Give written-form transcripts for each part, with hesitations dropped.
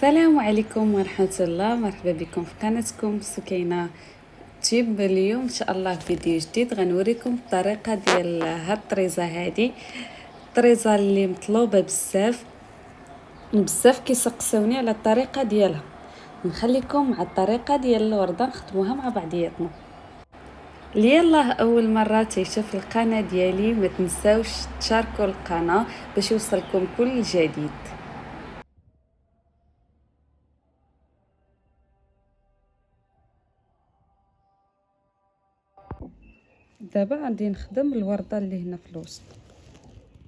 السلام عليكم ورحمة الله. مرحبا بكم في قناتكم سكينة تيب. اليوم ان شاء الله فيديو جديد غنوريكم الطريقة ديال هاد الطريزة هادي. الطريزة اللي مطلوبة بزاف كيسقسوني على الطريقة ديالها. نخليكم مع الطريقة ديال الوردة نخدموها مع بعضياتنا. اللي يلاه اول مره تيشوف القناه ديالي ما تنساوش تشاركوا القناه باش يوصلكم كل جديد. دابا غادي نخدم الورده اللي هنا في الوسط.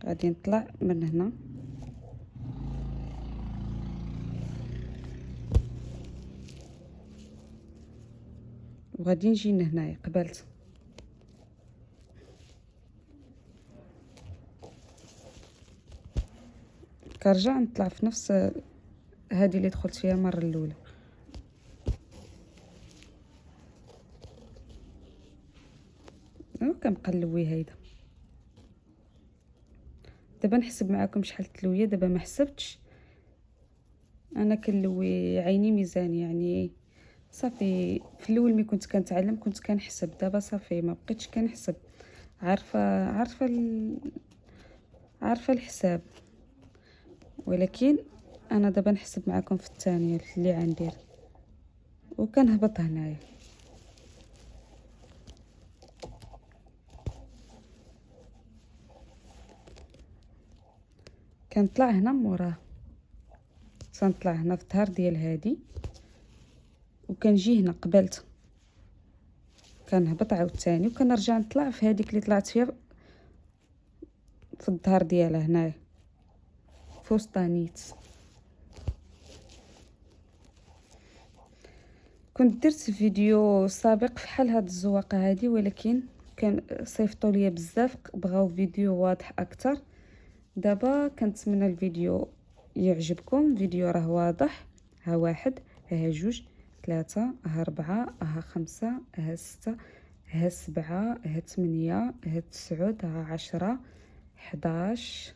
غادي نطلع من هنا وغادي نجي لهنايا قبلت كنرجع نطلع في نفس هذه اللي دخلت فيها المره الاولى. كنبقى نلوي هيدا. دابا نحسب معكم شحال تلويه. دابا ما حسبتش، انا كنلوي عيني ميزان يعني. صافي في الاول ملي كنت كنتعلم كنت كنحسب، دابا صافي ما بقيتش كنحسب. عارفه الحساب، ولكن انا دابا نحسب معكم في الثانيه اللي غندير وكنهبط هنايا. كنطلع هنا موراه، تنطلع هنا في الظهر ديال هادي وكنجي هنا قبلت، كنهبط عاوتاني وكنرجع نطلع في هذيك اللي طلعت فيها في الظهر ديالها هنايا في وسطانيت. كنت درت فيديو سابق في حال هاد الزواقه هادي، ولكن كان صيفطوا لي بزاف بغاو فيديو واضح اكثر. دابا كنتمنى الفيديو يعجبكم. فيديو راه واضح. ها واحد، ها جوج، ثلاثة، ها ربعة، ها خمسة، ها ستة، ها سبعة، ها ثمانية، ها تسعود، ها عشرة، 11،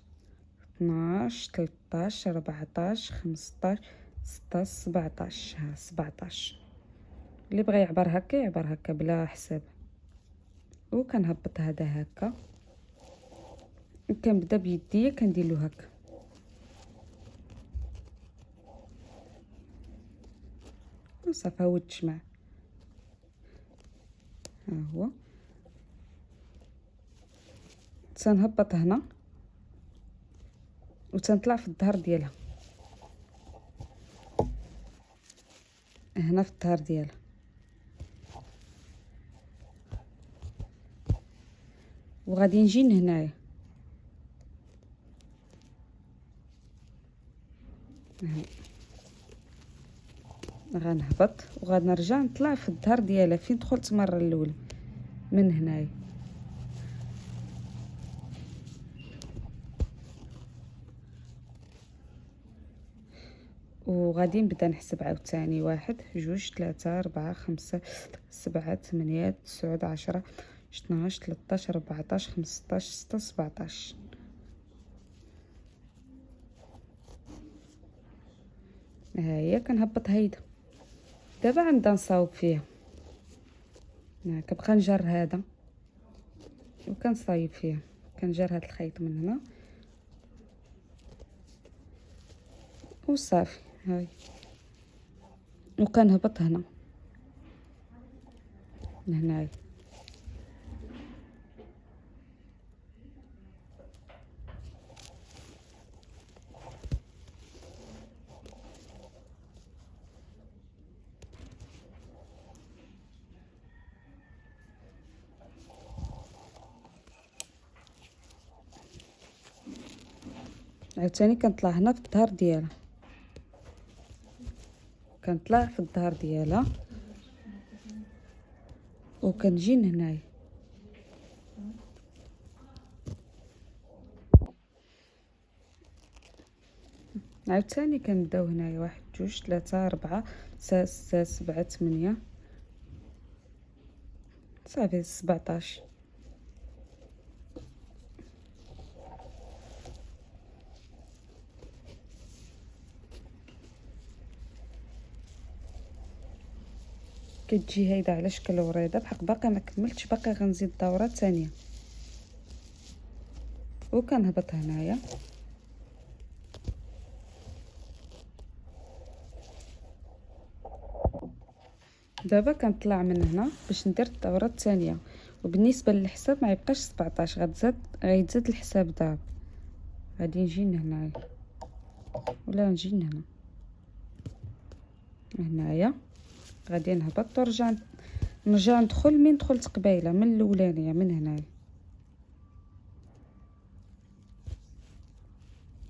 12، 13، 14، 15، 16، 17. ها 17. اللي بغى يعبر هكا يعبر هكا بلا حساب. وكنهبط هذا هكا، كنبدا بيديا كنديرلو هكا وصافي. هو التجمع ها هو. تنهبط هنا وتنطلع في الظهر ديالها، هنا في الظهر ديالها وغادي نجي لهنايا. غنهبط وغادي نرجع نطلع في الظهر ديالها فين دخلت المره الاولى من هنايا. وغادي نبدا نحسب عاوتاني: 1، 2، 3، 4، 5، 7، 8، 9، 10، 12، 13، 14، 15، 16، 17. ها هي كنهبط هيدا. دابا غنبدا نصاوب فيها. كنبقى نجر هذا وكنصايب فيها، كنجر هذا الخيط من هنا وصافي. هاي وكنهبط هنا من هنايا. عاوتاني كنطلع هنا في الظهر ديالها، كنطلع في الظهر ديالها وكنجي لهنايا. عاوتاني كنبداو هنايا: 1، 2، 3، 4، 5، 6، 7، 8. صافي 17. كتجي هيدا على شكل وريضه، بحق باقي ما كملتش، باقي غنزيد دوره ثانيه وكنهبط هنايا. دابا كنطلع من هنا باش ندير الدوره الثانيه، وبالنسبه للحساب ما يبقاش 17، غيتزاد الحساب دابا. غادي نجي هنايا ولا نجي هنا هنايا، غادي نهبط ونرجع ندخل من دخلت قبيله من الاولانيه من هنايا،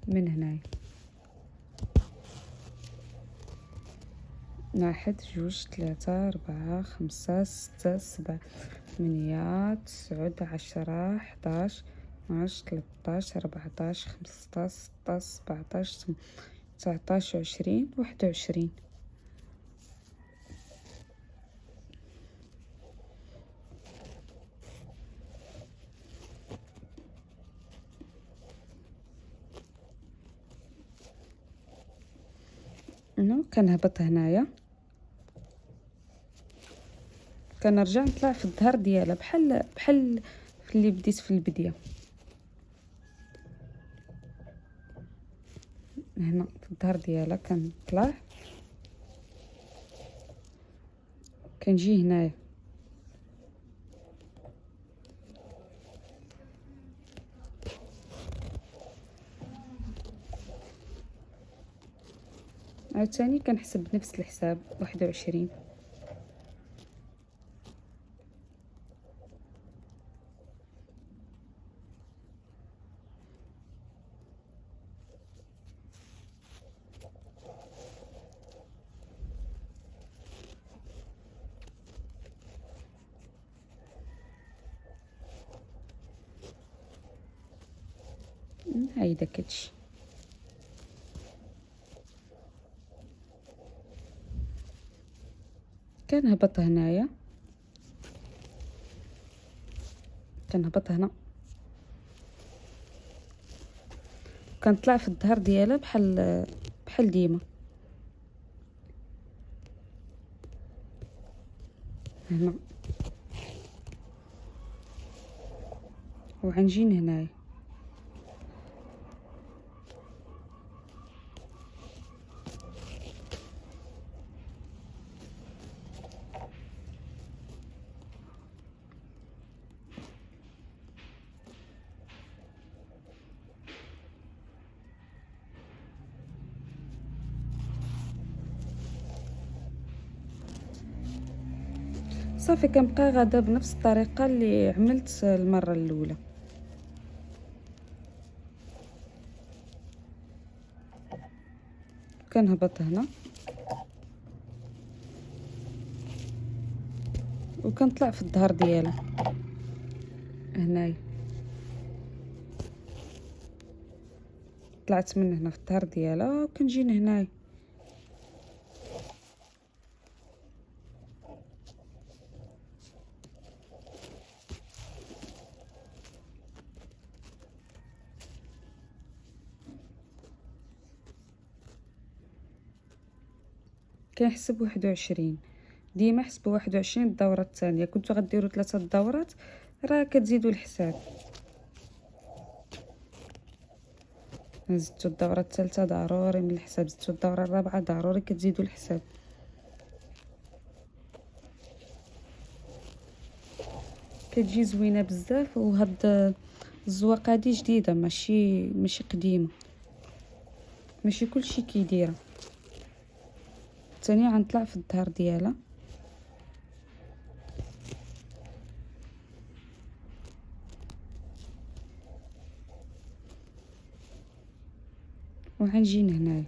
من هنايا 1 2 3 4 5 6 7 8 9 10 11 12 13 14 15 16 17 19 20 21. كنهبط هنايا، كنرجع نطلع في الظهر ديالها بحال في اللي بديت في البدايه. هنا في الظهر ديالها كنطلع، كنجي هنايا عاوتاني كنحسب بنفس الحساب 21. هايدا كتشي كنهبط هنايا، كنهبط هنا كنطلع في الظهر ديالها بحال ديما. هنا وغنجي هنايا صافي. كنبقى غادا بنفس الطريقه اللي عملت المره الاولى. كنهبط هنا وكنطلع في الظهر ديالها هنايا، طلعت من هنا في الظهر ديالها وكنجي هنايا. كنحسب 21 ديما، حسبوا 21 الدوره الثانيه. كنتو غديروا 3 دورات راه كتزيدوا الحساب. زدتوا الدوره الثالثه ضروري من الحساب، زدتوا الدوره الرابعه ضروري كتزيدوا الحساب. كتجي زوينه بزاف، وهاد الزواقه هادي جديده ماشي قديمه، ماشي كلشي كيديرها. ثاني غنطلع في الظهر ديالها وغنجي هنايا